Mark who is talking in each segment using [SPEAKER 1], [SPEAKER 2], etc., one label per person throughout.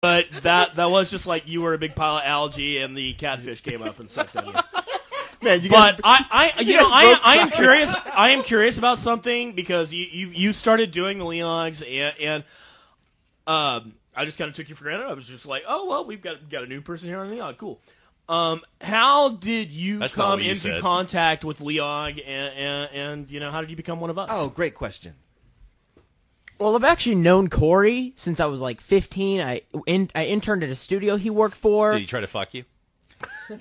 [SPEAKER 1] But that was just like you were a big pile of algae and the catfish came up and sucked on you.
[SPEAKER 2] Man, you guys,
[SPEAKER 1] But I am curious. I am curious about something because you started doing the LEOGs and I just kind of took you for granted. I was just like, oh well, we've got a new person here on LEOG. Cool. How did you come into contact with LEOG and how did you become one of us?
[SPEAKER 2] Oh, great question.
[SPEAKER 3] Well, I've actually known Corey since I was like 15. I interned at a studio he worked for.
[SPEAKER 4] Did he try to fuck you?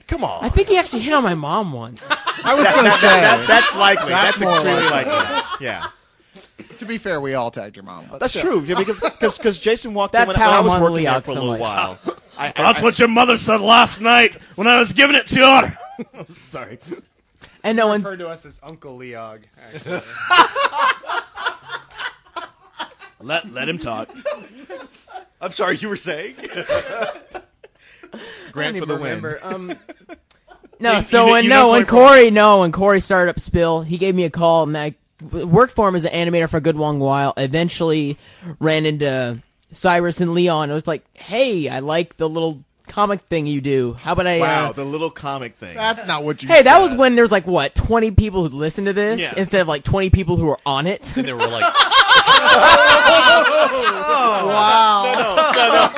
[SPEAKER 2] Come on.
[SPEAKER 3] I think he actually hit on my mom once.
[SPEAKER 5] I was going to say.
[SPEAKER 2] That's likely. That's
[SPEAKER 5] more
[SPEAKER 2] extremely likely. Yeah.
[SPEAKER 5] To be fair, we all tagged your mom.
[SPEAKER 2] That's true. Yeah, because Jason walked in
[SPEAKER 3] That's
[SPEAKER 2] when
[SPEAKER 3] how
[SPEAKER 2] I
[SPEAKER 3] I'm
[SPEAKER 2] was
[SPEAKER 3] on
[SPEAKER 2] working there
[SPEAKER 3] LEOG
[SPEAKER 2] for a
[SPEAKER 3] so
[SPEAKER 2] little
[SPEAKER 3] much.
[SPEAKER 2] while.
[SPEAKER 1] That's what your mother said last night when I was giving it to her. Sorry.
[SPEAKER 3] And no one
[SPEAKER 6] referred to us as Uncle LEOG. Actually.
[SPEAKER 1] Let him talk.
[SPEAKER 4] I'm sorry, you were saying?
[SPEAKER 2] Grant for the win.
[SPEAKER 3] When Corey started up Spill, he gave me a call, and I worked for him as an animator for a good long while. Eventually ran into Cyrus and Leon. I was like, hey, I like the little comic thing you do. How about I...
[SPEAKER 2] Wow, the little comic thing.
[SPEAKER 5] That's not what you
[SPEAKER 3] Hey,
[SPEAKER 5] said.
[SPEAKER 3] that was when there's 20 people who listened to this instead of 20 people who were on it.
[SPEAKER 4] And they were like...
[SPEAKER 5] Wow.
[SPEAKER 2] No.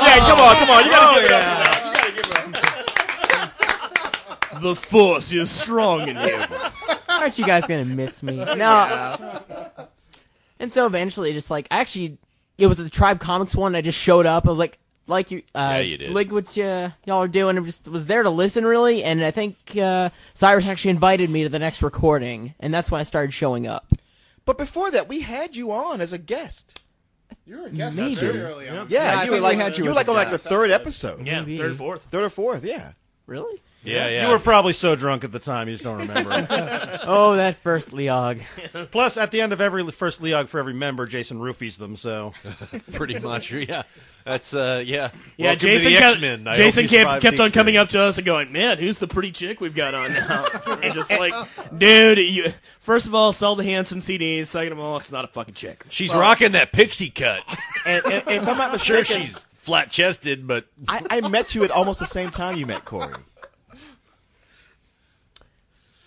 [SPEAKER 2] Yeah, come on. You gotta give it up.
[SPEAKER 1] The force is strong in you.
[SPEAKER 3] Aren't you guys gonna miss me? No. And so eventually, just it was the Tribe Comics one. I just showed up. I was like you,
[SPEAKER 4] you did.
[SPEAKER 3] like what y'all are doing. I just was there to listen, really. And I think Cyrus actually invited me to the next recording, and that's when I started showing up.
[SPEAKER 2] But before that, we had you on as a guest.
[SPEAKER 6] You were a guest
[SPEAKER 3] Maybe.
[SPEAKER 6] very early on.
[SPEAKER 2] Yeah, you were
[SPEAKER 5] we had you
[SPEAKER 2] on
[SPEAKER 5] as a
[SPEAKER 2] the
[SPEAKER 5] guest.
[SPEAKER 2] third episode.
[SPEAKER 1] Yeah,
[SPEAKER 3] Maybe.
[SPEAKER 1] third, fourth.
[SPEAKER 2] Third or fourth, yeah.
[SPEAKER 3] Really?
[SPEAKER 4] Yeah.
[SPEAKER 7] You were probably so drunk at the time you just don't remember it.
[SPEAKER 3] Oh, that first LEOG.
[SPEAKER 7] Plus, at the end of every first LEOG for every member, Jason roofies them, so...
[SPEAKER 4] Pretty much, yeah. That's, yeah.
[SPEAKER 1] Yeah,
[SPEAKER 4] Welcome
[SPEAKER 1] Jason
[SPEAKER 4] to the X-Men. I
[SPEAKER 1] Jason
[SPEAKER 4] hope you survived
[SPEAKER 1] kept
[SPEAKER 4] the
[SPEAKER 1] on coming up
[SPEAKER 4] experience.
[SPEAKER 1] to us and going, man, who's the pretty chick we've got on now? And just like, dude, first of all, sell the Hanson CDs. Second of all, it's not a fucking chick.
[SPEAKER 4] She's rocking that pixie cut.
[SPEAKER 2] And if I'm not
[SPEAKER 4] Sure,
[SPEAKER 2] mistaken,
[SPEAKER 4] she's flat-chested, but...
[SPEAKER 2] I met you at almost the same time you met Corey.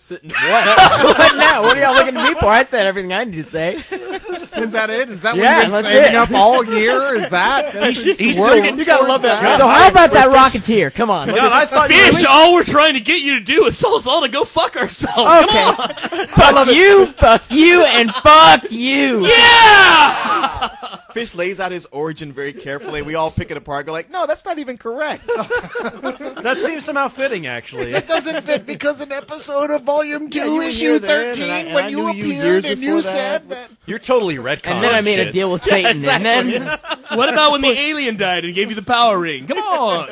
[SPEAKER 3] What? What now? What are y'all looking at me for? I said everything I need to say.
[SPEAKER 5] Is that it? Is that
[SPEAKER 3] Yeah,
[SPEAKER 5] what you've been
[SPEAKER 3] that's
[SPEAKER 5] saving
[SPEAKER 3] it.
[SPEAKER 5] up all year? Is that?
[SPEAKER 2] He's still, you gotta love that.
[SPEAKER 3] So how about that Rocketeer? Come on.
[SPEAKER 7] God, I thought you
[SPEAKER 1] Fish, all we're trying to get you to do is tell us all to go fuck ourselves.
[SPEAKER 3] Okay. Fuck you, and fuck you.
[SPEAKER 1] Yeah!
[SPEAKER 2] Fish lays out his origin very carefully. We all pick it apart. Go like, no, that's not even correct.
[SPEAKER 7] That seems somehow fitting, actually.
[SPEAKER 5] It doesn't fit because in episode of Volume 2,
[SPEAKER 2] you were
[SPEAKER 5] Issue
[SPEAKER 2] here then,
[SPEAKER 5] 13,
[SPEAKER 2] and I
[SPEAKER 5] when you
[SPEAKER 2] knew you
[SPEAKER 5] appeared
[SPEAKER 2] years
[SPEAKER 5] and
[SPEAKER 2] before
[SPEAKER 5] you
[SPEAKER 2] that.
[SPEAKER 5] said that.
[SPEAKER 4] You're totally retconning
[SPEAKER 3] And then I made a
[SPEAKER 4] shit.
[SPEAKER 3] deal with Satan,
[SPEAKER 2] exactly.
[SPEAKER 3] and then
[SPEAKER 1] What about when the alien died and gave you the power ring? Come on.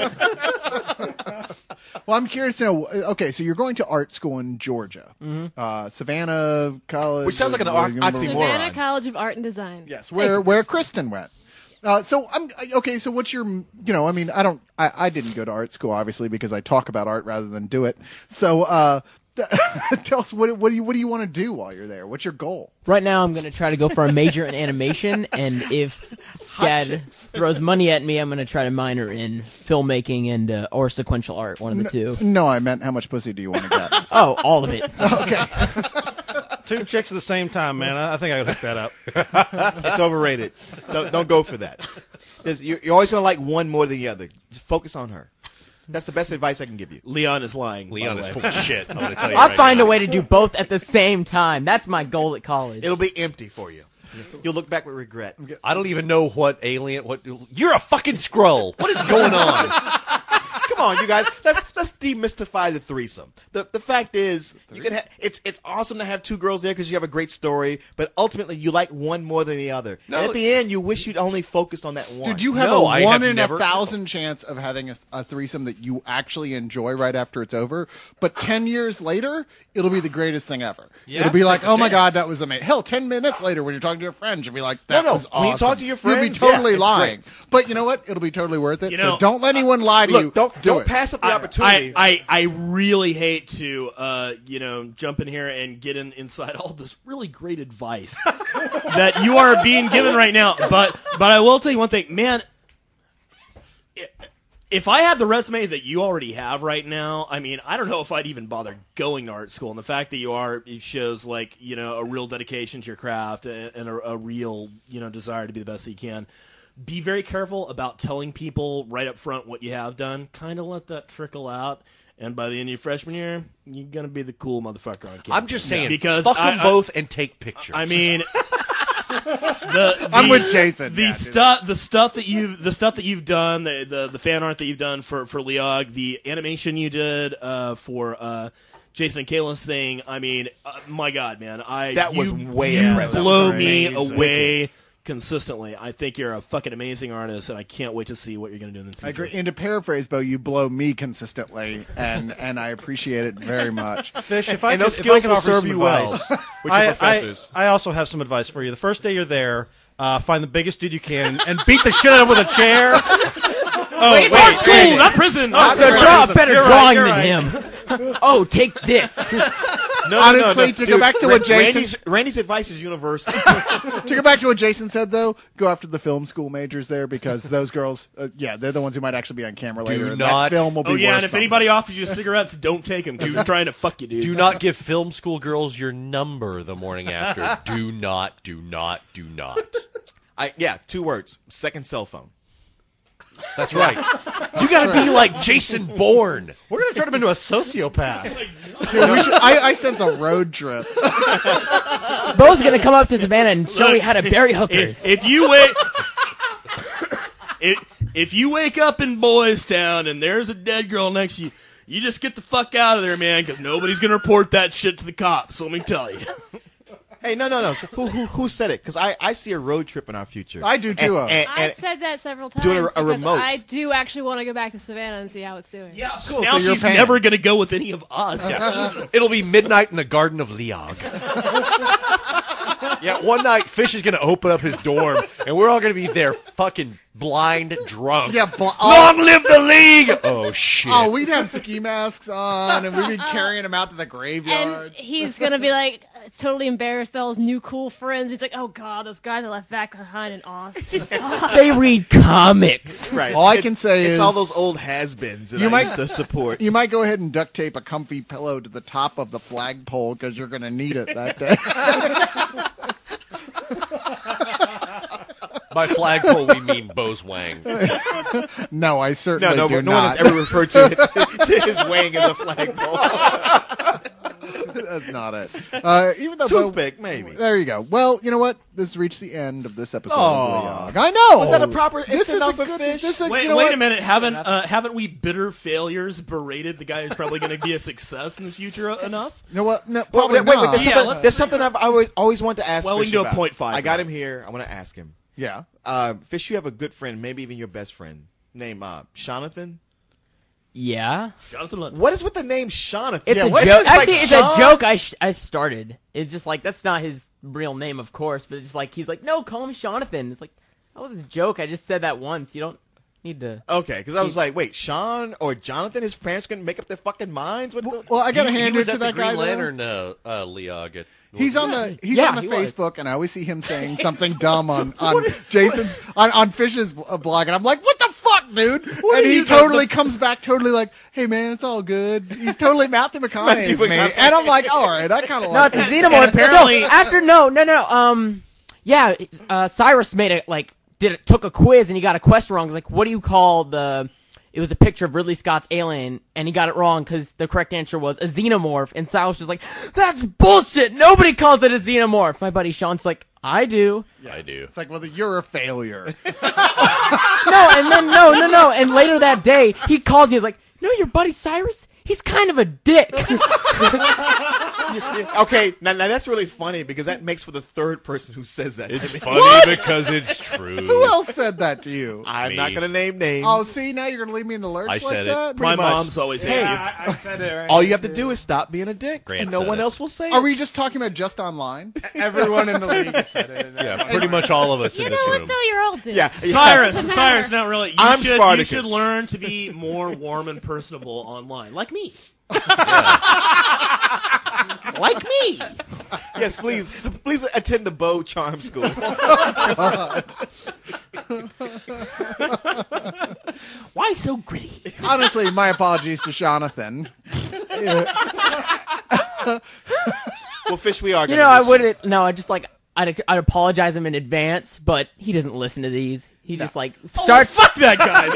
[SPEAKER 5] Well, I'm curious to know. Okay, so you're going to art school in Georgia, Savannah College,
[SPEAKER 2] Which sounds like an oxymoron.
[SPEAKER 8] Savannah College of Art and Design.
[SPEAKER 5] Yes, where Kristen went. So I'm okay. So what's your? I mean, I didn't go to art school obviously because I talk about art rather than do it. So tell us what do you want to do while you're there? What's your goal?
[SPEAKER 3] right now I'm going to try to go for a major in animation, and if SCAD throws money at me, I'm going to try to minor in filmmaking and or sequential art, one of the two.
[SPEAKER 5] No, I meant how much pussy do you want to get?
[SPEAKER 3] Oh, all of it.
[SPEAKER 5] Okay.
[SPEAKER 7] 2 chicks at the same time, man. I think I could hook that up.
[SPEAKER 2] It's overrated. Don't go for that. You're always going to like one more than the other. Just focus on her. That's the best advice I can give you.
[SPEAKER 1] Leon is lying.
[SPEAKER 4] Leon is full of shit. I'm going to tell you
[SPEAKER 3] I'll
[SPEAKER 4] right
[SPEAKER 3] find
[SPEAKER 4] now.
[SPEAKER 3] a way to do both at the same time. That's my goal at college.
[SPEAKER 2] It'll be empty for you. You'll look back with regret.
[SPEAKER 4] I don't even know what alien. You're a fucking Skrull. What is going on?
[SPEAKER 2] Come on, you guys. Let's demystify the threesome. The fact is, you can it's awesome to have 2 girls there because you have a great story, but ultimately you like one more than the other.
[SPEAKER 4] No.
[SPEAKER 2] And at the end, you wish you'd only focused on that one.
[SPEAKER 5] Did you have
[SPEAKER 4] No,
[SPEAKER 5] a
[SPEAKER 4] I
[SPEAKER 5] 1
[SPEAKER 4] have
[SPEAKER 5] in
[SPEAKER 4] never-
[SPEAKER 5] 1,000 chance of having a threesome that you actually enjoy right after it's over? But 10 years later, it'll be the greatest thing ever.
[SPEAKER 4] Yeah,
[SPEAKER 5] it'll be like,
[SPEAKER 4] take a
[SPEAKER 5] oh my
[SPEAKER 4] chance.
[SPEAKER 5] God, that was amazing. Hell, 10 minutes later when you're talking to your friends, you'll be like, that
[SPEAKER 2] No,
[SPEAKER 5] was awesome.
[SPEAKER 2] when you talk to your
[SPEAKER 5] you'll be
[SPEAKER 2] friends,
[SPEAKER 5] totally
[SPEAKER 2] yeah, it's
[SPEAKER 5] lying.
[SPEAKER 2] great.
[SPEAKER 5] But you know what? It'll be totally worth it.
[SPEAKER 1] You know,
[SPEAKER 5] so don't let anyone lie to you.
[SPEAKER 2] Look,
[SPEAKER 5] Do
[SPEAKER 2] don't
[SPEAKER 5] it.
[SPEAKER 2] pass up the opportunity.
[SPEAKER 1] I really hate to jump in here and get inside all this really great advice that you are being given right now. But I will tell you one thing, man. if I had the resume that you already have right now, I mean, I don't know if I'd even bother going to art school. And the fact that it shows like, a real dedication to your craft and a real, desire to be the best that you can. Be very careful about telling people right up front what you have done. Kind of let that trickle out. And by the end of your freshman year, you're going to be the cool motherfucker on campus.
[SPEAKER 4] I'm just saying,
[SPEAKER 1] because
[SPEAKER 4] fuck them both and take pictures.
[SPEAKER 1] I mean...
[SPEAKER 5] I'm with Jason.
[SPEAKER 1] The stuff that you've done, the fan art that you've done for LEOG, the animation you did for Jason and Kaylin's thing. I mean, my God, man,
[SPEAKER 2] that was way impressive.
[SPEAKER 1] Blow me away consistently. I think you're a fucking amazing artist, and I can't wait to see what you're going to do in the future.
[SPEAKER 5] I agree. And to paraphrase, Bo, you blow me consistently, and I appreciate it very much.
[SPEAKER 7] Fish,
[SPEAKER 2] those skills will serve you well with your professors.
[SPEAKER 7] I also have some advice for you. The first day you're there, find the biggest dude you can and beat the shit out of him with a chair.
[SPEAKER 1] Art school, not prison.
[SPEAKER 3] Draw a better drawing than him. Oh, take this.
[SPEAKER 5] Honestly, to go back to what Jason...
[SPEAKER 2] Randy's advice is universal.
[SPEAKER 5] To go back to what Jason said, though, go after the film school majors there, because those girls, they're the ones who might actually be on camera later. And that film will be worth
[SPEAKER 1] and if
[SPEAKER 5] something.
[SPEAKER 1] anybody offers you cigarettes, don't take them, because they're trying to fuck you, dude.
[SPEAKER 4] Do not give film school girls your number the morning after. Do not.
[SPEAKER 2] 2 words. Second cell phone.
[SPEAKER 4] That's right. You gotta be like Jason Bourne.
[SPEAKER 6] We're gonna turn him into a sociopath.
[SPEAKER 5] Dude, I sense a road trip.
[SPEAKER 3] Bo's gonna come up to Savannah and show me how to bury hookers.
[SPEAKER 1] If you wake up in Boys Town and there's a dead girl next to you, you just get the fuck out of there, man, because nobody's gonna report that shit to the cops. Let me tell you.
[SPEAKER 2] Hey, no. So who said it? Because I see a road trip in our future.
[SPEAKER 5] I do too.
[SPEAKER 8] I've said that several times.
[SPEAKER 2] Doing a
[SPEAKER 8] because
[SPEAKER 2] remote.
[SPEAKER 8] I do actually want to go back to Savannah and see how it's doing.
[SPEAKER 1] Yeah,
[SPEAKER 5] Cool,
[SPEAKER 1] now
[SPEAKER 5] so you're
[SPEAKER 1] she's
[SPEAKER 5] paying.
[SPEAKER 1] never gonna go with any of us.
[SPEAKER 4] It'll be midnight in the Garden of LEOG. Yeah, one night Fish is going to open up his dorm, and we're all going to be there fucking blind drunk.
[SPEAKER 5] Yeah,
[SPEAKER 4] Long live the league! Oh, shit.
[SPEAKER 5] Oh, we'd have ski masks on, and we'd be carrying him out to the graveyard.
[SPEAKER 8] And he's going to be like, totally embarrassed by all his new cool friends. He's like, oh God, those guys I left back behind in Austin.
[SPEAKER 3] They read comics.
[SPEAKER 2] Right.
[SPEAKER 5] All I can say
[SPEAKER 2] it's
[SPEAKER 5] is
[SPEAKER 2] all those old has-beens that I used to support.
[SPEAKER 5] You might go ahead and duct tape a comfy pillow to the top of the flagpole because you're going to need it that day.
[SPEAKER 4] By flagpole, we mean Bo's Wang.
[SPEAKER 5] No, I certainly
[SPEAKER 2] No
[SPEAKER 5] do
[SPEAKER 2] one
[SPEAKER 5] not.
[SPEAKER 2] has ever referred to his wang as a flagpole.
[SPEAKER 5] That's not it. Even though
[SPEAKER 2] Toothpick, maybe.
[SPEAKER 5] There you go. Well, you know what? This has reached the end of this episode
[SPEAKER 2] Aw.
[SPEAKER 5] of LEOG. I know.
[SPEAKER 2] Was that a proper
[SPEAKER 5] This is
[SPEAKER 2] enough
[SPEAKER 5] a
[SPEAKER 2] of
[SPEAKER 5] good
[SPEAKER 2] Fish?
[SPEAKER 5] this is a-
[SPEAKER 1] Wait,
[SPEAKER 5] you know
[SPEAKER 1] wait
[SPEAKER 5] what?
[SPEAKER 1] a minute. Haven't we bitter failures berated the guy who's probably going to be a success in the future enough?
[SPEAKER 5] You know what? No,
[SPEAKER 2] Well,
[SPEAKER 5] probably
[SPEAKER 2] wait,
[SPEAKER 5] not.
[SPEAKER 2] there's something I've always wanted to ask
[SPEAKER 1] Well, we
[SPEAKER 2] Fish
[SPEAKER 1] can do a
[SPEAKER 2] about.
[SPEAKER 1] 0.5
[SPEAKER 2] I got
[SPEAKER 1] for
[SPEAKER 2] him here. I want to ask him.
[SPEAKER 5] Yeah.
[SPEAKER 2] Fish, you have a good friend, maybe even your best friend, named Jonathan.
[SPEAKER 3] Yeah.
[SPEAKER 1] Jonathan Lund.
[SPEAKER 2] What is with the name Jonathan?
[SPEAKER 3] It's a
[SPEAKER 2] what-
[SPEAKER 3] joke.
[SPEAKER 2] like
[SPEAKER 3] Actually, it's
[SPEAKER 2] Sean?
[SPEAKER 3] a joke I started. It's just like, that's not his real name, of course, but it's just like, he's like, no, call him Jonathan. It's like, that was a joke. I just said that once. You don't need to.
[SPEAKER 2] Okay, because I was like, wait, Sean or Jonathan? His parents couldn't make up their fucking minds? What the?
[SPEAKER 5] Well, I got to
[SPEAKER 4] He
[SPEAKER 5] hand
[SPEAKER 4] was
[SPEAKER 5] it to
[SPEAKER 4] at the
[SPEAKER 5] that guy.
[SPEAKER 4] Green
[SPEAKER 5] though.
[SPEAKER 4] Lantern LEOG.
[SPEAKER 5] He's on the
[SPEAKER 3] Yeah,
[SPEAKER 5] on the
[SPEAKER 3] he was.
[SPEAKER 5] Facebook, and I always see him saying something dumb on Jason's on Fish's blog, and I'm like, "What the fuck, dude?" And he totally comes back, totally like, "Hey, man, it's all good." He's totally Matthew McConaughey's me, and I'm like, "All right, I kind of
[SPEAKER 3] No,
[SPEAKER 5] like."
[SPEAKER 3] the
[SPEAKER 5] it.
[SPEAKER 3] Xenomorph.
[SPEAKER 1] apparently-
[SPEAKER 3] No, after yeah, Cyrus made took a quiz and he got a question wrong. He's like, what do you call the? It was a picture of Ridley Scott's Alien, and he got it wrong because the correct answer was a xenomorph. And Cyrus was like, that's bullshit. Nobody calls it a xenomorph. My buddy Sean's like, I do.
[SPEAKER 4] I do.
[SPEAKER 5] It's like, well, you're a failure.
[SPEAKER 3] No. And later that day, he calls me. He's like, no, your buddy Cyrus, he's kind of a dick.
[SPEAKER 2] Okay, now that's really funny because that makes for the third person who says that.
[SPEAKER 4] It's
[SPEAKER 2] to me.
[SPEAKER 4] funny because it's true.
[SPEAKER 5] Who else said that to you?
[SPEAKER 2] I'm
[SPEAKER 4] Me.
[SPEAKER 2] not going to name names.
[SPEAKER 5] Oh, see, now you're gonna leave me in the lurch
[SPEAKER 4] I
[SPEAKER 5] like
[SPEAKER 4] said it.
[SPEAKER 5] that.
[SPEAKER 1] My
[SPEAKER 2] much.
[SPEAKER 1] mom's always
[SPEAKER 2] Hey,
[SPEAKER 1] hated you.
[SPEAKER 6] I said it right.
[SPEAKER 2] all you have to do is stop being a dick,
[SPEAKER 4] Grant
[SPEAKER 2] and no
[SPEAKER 4] said
[SPEAKER 2] one
[SPEAKER 4] it.
[SPEAKER 2] else will say it.
[SPEAKER 5] Are we just talking about just online?
[SPEAKER 6] Everyone in the league has said it.
[SPEAKER 4] Yeah, pretty much all of us
[SPEAKER 8] You
[SPEAKER 4] in
[SPEAKER 8] know
[SPEAKER 4] this
[SPEAKER 8] what,
[SPEAKER 4] room.
[SPEAKER 8] though? You're all dudes.
[SPEAKER 2] Yeah.
[SPEAKER 1] Cyrus, not really.
[SPEAKER 2] I'm
[SPEAKER 1] You
[SPEAKER 2] Spartacus.
[SPEAKER 1] should learn to be more warm and personable online, like me. Like me.
[SPEAKER 2] Yes, please attend the Bow Charm School.
[SPEAKER 1] Why so gritty?
[SPEAKER 5] Honestly, my apologies to Jonathan.
[SPEAKER 2] Well, Fish, we are.
[SPEAKER 3] You know, I wouldn't. No, I just like I'd apologize him in advance, but he doesn't listen to these. He just like starts.
[SPEAKER 1] Fuck that guy.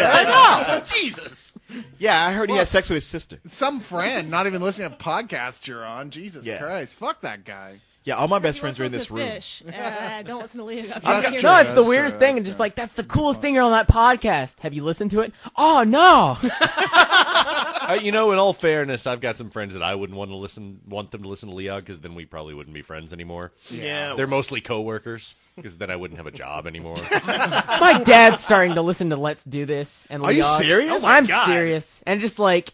[SPEAKER 1] Man. Jesus.
[SPEAKER 2] Yeah, I heard he had sex with his sister.
[SPEAKER 5] Some friend, not even listening to podcasts you're on. Jesus Christ, fuck that guy.
[SPEAKER 2] Yeah, all my best friends are in this room.
[SPEAKER 8] Fish. Don't listen to Leo.
[SPEAKER 3] No, it's the weirdest thing, and just like that's the coolest thing on that podcast. Have you listened to it? Oh no.
[SPEAKER 4] You know, in all fairness, I've got some friends that I wouldn't want them to listen to LEOG because then we probably wouldn't be friends anymore.
[SPEAKER 1] Yeah.
[SPEAKER 4] They're mostly coworkers because then I wouldn't have a job anymore.
[SPEAKER 3] My dad's starting to listen to Let's Do This and
[SPEAKER 2] Are you
[SPEAKER 3] LEOG.
[SPEAKER 2] serious?
[SPEAKER 1] Oh my
[SPEAKER 3] I'm
[SPEAKER 1] God.
[SPEAKER 3] serious, and just like.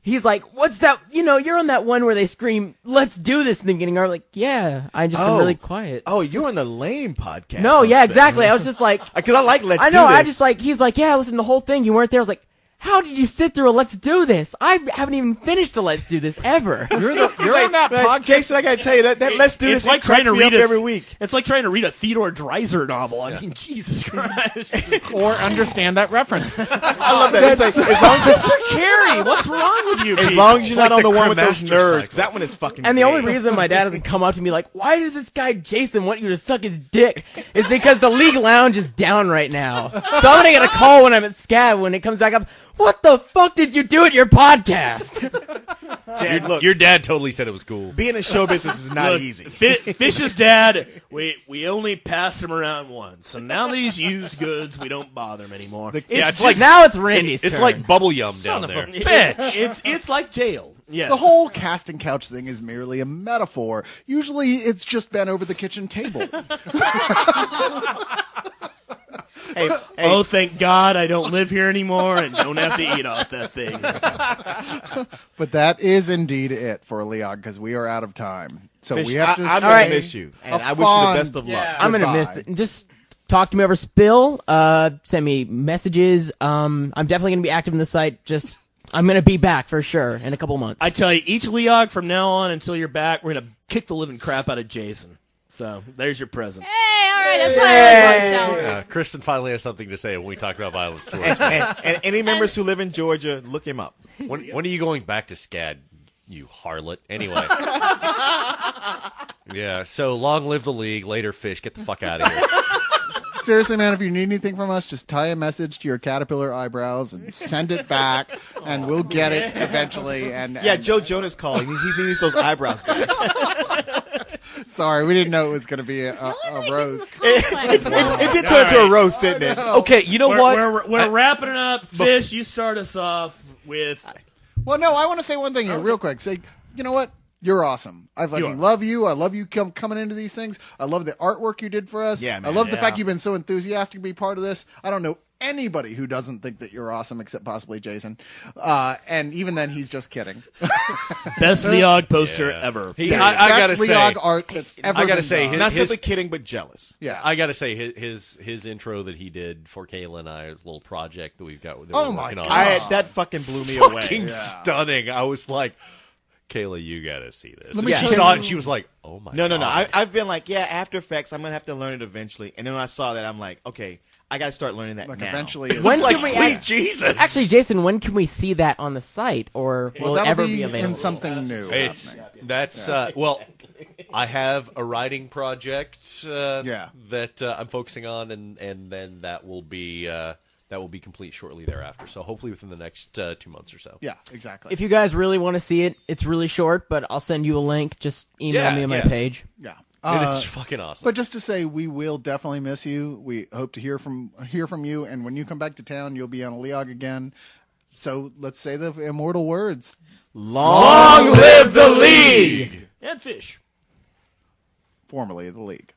[SPEAKER 3] He's like, what's that? You know, you're on that one where they scream, let's do this in the beginning. I'm like, yeah, I just am really quiet.
[SPEAKER 2] Oh, you're on the Lame podcast.
[SPEAKER 3] No, yeah, exactly. I was just like,
[SPEAKER 2] Because I like Let's
[SPEAKER 3] I know,
[SPEAKER 2] Do This.
[SPEAKER 3] I just like, he's like, yeah, I listened to the whole thing. You weren't there. I was like, how did you sit through a Let's Do This? I haven't even finished a Let's Do This ever.
[SPEAKER 5] You're on that podcast.
[SPEAKER 2] Jason, I gotta tell you that Let's Do
[SPEAKER 1] It's
[SPEAKER 2] This.
[SPEAKER 1] like trying to read
[SPEAKER 2] every week.
[SPEAKER 1] It's like trying to read a Theodore Dreiser novel. I mean, Jesus Christ.
[SPEAKER 6] Or understand that reference.
[SPEAKER 2] I love that. It's like, as long as
[SPEAKER 1] Mr. Carey, what's wrong with you?
[SPEAKER 2] As
[SPEAKER 1] people?
[SPEAKER 2] long as you're not
[SPEAKER 4] like
[SPEAKER 2] on
[SPEAKER 4] the
[SPEAKER 2] the one with those
[SPEAKER 4] Cremaster
[SPEAKER 2] nerds, 'cause
[SPEAKER 4] cycle.
[SPEAKER 2] that one is fucking.
[SPEAKER 3] And the only
[SPEAKER 2] gay.
[SPEAKER 3] reason my dad doesn't come up to me like, why does this guy Jason want you to suck his dick? Is because the League Lounge is down right now. So I'm gonna get a call when I'm at SCAD when it comes back up. What the fuck did you do at your podcast?
[SPEAKER 2] Dad, look,
[SPEAKER 4] Your dad totally said it was cool.
[SPEAKER 2] being in show business is not
[SPEAKER 1] Look,
[SPEAKER 2] easy.
[SPEAKER 1] Fish's dad, we only passed him around once. So now that he's used goods, we don't bother him anymore.
[SPEAKER 4] It's like
[SPEAKER 3] Now it's Randy's
[SPEAKER 4] it's
[SPEAKER 3] turn.
[SPEAKER 4] like bubble yum
[SPEAKER 1] Son
[SPEAKER 4] down
[SPEAKER 1] of
[SPEAKER 4] there.
[SPEAKER 1] a bitch. It's like jail. Yes.
[SPEAKER 5] The whole casting couch thing is merely a metaphor. Usually it's just been over the kitchen table.
[SPEAKER 2] Hey,
[SPEAKER 1] Oh, thank God I don't live here anymore and don't have to eat off that thing.
[SPEAKER 5] But that is indeed it for LEOG because we are out of time. So
[SPEAKER 2] Fish,
[SPEAKER 5] we have to
[SPEAKER 2] I'm
[SPEAKER 5] say
[SPEAKER 2] gonna miss you, and
[SPEAKER 5] a
[SPEAKER 2] I wish you the
[SPEAKER 5] fond-
[SPEAKER 2] best of luck.
[SPEAKER 3] I'm gonna miss
[SPEAKER 5] Goodbye.
[SPEAKER 3] it. Just talk to me over Spill. Send me messages. I'm definitely gonna be active in the site. Just I'm gonna be back for sure in a couple months.
[SPEAKER 1] I tell you, each LEOG from now on until you're back, we're going to kick the living crap out of Jason. So there's your present.
[SPEAKER 8] Hey, all right, that's why I was down.
[SPEAKER 4] Kristen finally has something to say when we talk about violence towards
[SPEAKER 2] and any members who live in Georgia, look him up.
[SPEAKER 4] when are you going back to SCAD, you harlot? Anyway. Yeah, so long live the league. Later, Fish. Get the fuck out of here.
[SPEAKER 5] Seriously, man, if you need anything from us, just tie a message to your caterpillar eyebrows and send it back, and we'll get it eventually. And
[SPEAKER 2] Yeah, Joe Jonas calling. He needs those eyebrows back.
[SPEAKER 5] sorry, we didn't know it was going to be a roast.
[SPEAKER 2] It did turn into a roast, didn't it?
[SPEAKER 4] Okay, you know what?
[SPEAKER 1] We're wrapping it up. Fish, you start us off with...
[SPEAKER 5] Well, no, I want to say one thing here, real quick. Say, you know what? You're awesome. I fucking love you. I love you coming into these things. I love the artwork you did for us.
[SPEAKER 2] Yeah, man.
[SPEAKER 5] I love the fact you've been so enthusiastic to be part of this. I don't know anybody who doesn't think that you're awesome except possibly Jason. And even then, he's just kidding.
[SPEAKER 1] Best LEOG poster ever.
[SPEAKER 4] I
[SPEAKER 5] Best
[SPEAKER 4] gotta say,
[SPEAKER 5] LEOG art that's ever
[SPEAKER 4] I gotta
[SPEAKER 5] been
[SPEAKER 4] say,
[SPEAKER 5] done.
[SPEAKER 2] Not simply kidding, but jealous.
[SPEAKER 5] Yeah.
[SPEAKER 4] I gotta say his intro that he did for Kayla and I, his little project that we've got. That
[SPEAKER 5] Oh
[SPEAKER 4] we're
[SPEAKER 5] my
[SPEAKER 4] working on.
[SPEAKER 5] God.
[SPEAKER 2] That fucking blew me
[SPEAKER 4] Fucking
[SPEAKER 2] away.
[SPEAKER 4] stunning. I was like, Kayla, you gotta see this.
[SPEAKER 5] Let me
[SPEAKER 4] And she
[SPEAKER 5] tell
[SPEAKER 4] saw
[SPEAKER 5] you-
[SPEAKER 4] it and she was like, oh my
[SPEAKER 2] No.
[SPEAKER 4] God.
[SPEAKER 2] I've been like, yeah, After Effects, I'm going to have to learn it eventually. And then when I saw that, I'm like, okay, I got to start learning that
[SPEAKER 5] Like
[SPEAKER 2] now.
[SPEAKER 5] eventually.
[SPEAKER 4] It was
[SPEAKER 3] When
[SPEAKER 4] like,
[SPEAKER 3] can we
[SPEAKER 4] sweet
[SPEAKER 3] act-
[SPEAKER 4] Jesus.
[SPEAKER 3] Actually, Jason, when can we see that on the site, or will
[SPEAKER 5] Well,
[SPEAKER 3] it
[SPEAKER 5] that'll
[SPEAKER 3] ever
[SPEAKER 5] be
[SPEAKER 3] be available?
[SPEAKER 5] in something new.
[SPEAKER 4] It's that's well, I have a writing project that I'm focusing on, and then that will be complete shortly thereafter. So hopefully within the next 2 months or so.
[SPEAKER 5] Yeah, exactly.
[SPEAKER 3] If you guys really want to see it, it's really short, but I'll send you a link. Just email
[SPEAKER 4] Yeah,
[SPEAKER 3] me on my
[SPEAKER 4] yeah.
[SPEAKER 3] page.
[SPEAKER 5] yeah.
[SPEAKER 4] And it's fucking awesome.
[SPEAKER 5] But just to say, we will definitely miss you. We hope to hear from you, and when you come back to town, you'll be on a LEOG again. So let's say the immortal words.
[SPEAKER 2] Long
[SPEAKER 1] live the league! And Fish.
[SPEAKER 5] Formerly the league.